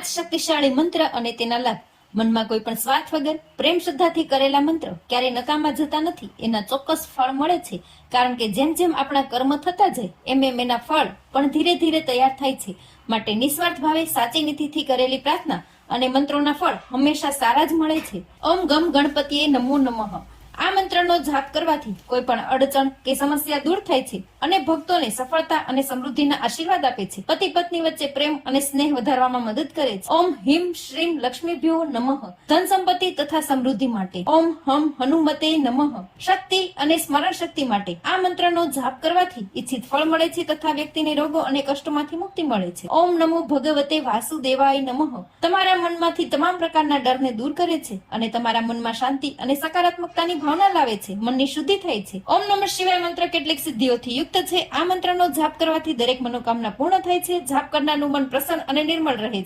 5 શક્તિશાળી મંત્ર અને તેના લાભ। મનમાં કોઈ પણ સ્વાર્થ વગર પ્રેમ શ્રદ્ધાથી કરેલા મંત્ર ક્યારેય નકામા જતા નથી, એના ચોક્કસ ફળ મળે છે। કારણ કે જેમ જેમ આપણા કર્મ થતા જાય એમ એમ એના ફળ પણ ધીરે ધીરે તૈયાર થાય છે। માટે નિસ્વાર્થ ભાવે સાચી નીતિથી કરેલી પ્રાર્થના અને મંત્રોના ફળ હંમેશા સારા જ મળે છે। ઓમ ગમ ગણપતિએ નમો નમઃ આ મંત્રનો જાપ કરવાથી કોઈ પણ અડચણ કે સમસ્યા દૂર થાય છે અને ભક્તોને સફળતા અને સમૃદ્ધિના આશીર્વાદ આપે છે। પતિ પત્ની વચ્ચે પ્રેમ અને સ્નેહ વધારવામાં મદદ કરે છે। ઓમ હિમ શ્રીમ લક્ષ્મીભ્યો નમઃ ધન સંપત્તિ તથા સમૃદ્ધિ માટે। ઓમ હમ હનુમતે નમઃ શક્તિ અને સ્મરણ શક્તિ માટે। આ મંત્રનો જાપ કરવાથી ઈચ્છિત ફળ મળે છે તથા વ્યક્તિને રોગો અને કષ્ટોમાંથી મુક્તિ મળે છે। ઓમ નમો ભગવતે વાસુદેવાય નમઃ તમારા મનમાંથી તમામ પ્રકારના ડરને દૂર કરે છે અને તમારા મનમાં શાંતિ અને સકારાત્મકતાની ભાવના લાવે છે, મનની શુદ્ધિ થાય છે। ઓમ નમઃ શિવાય મંત્ર કેટલીક સિદ્ધિઓથી યુક્ત છે। આ મંત્રનો જાપ કરવાથી દરેક મનોકામના પૂર્ણ થાય છે। જાપ કરનારનું મન પ્રસન્ન અને નિર્મળ રહે છે।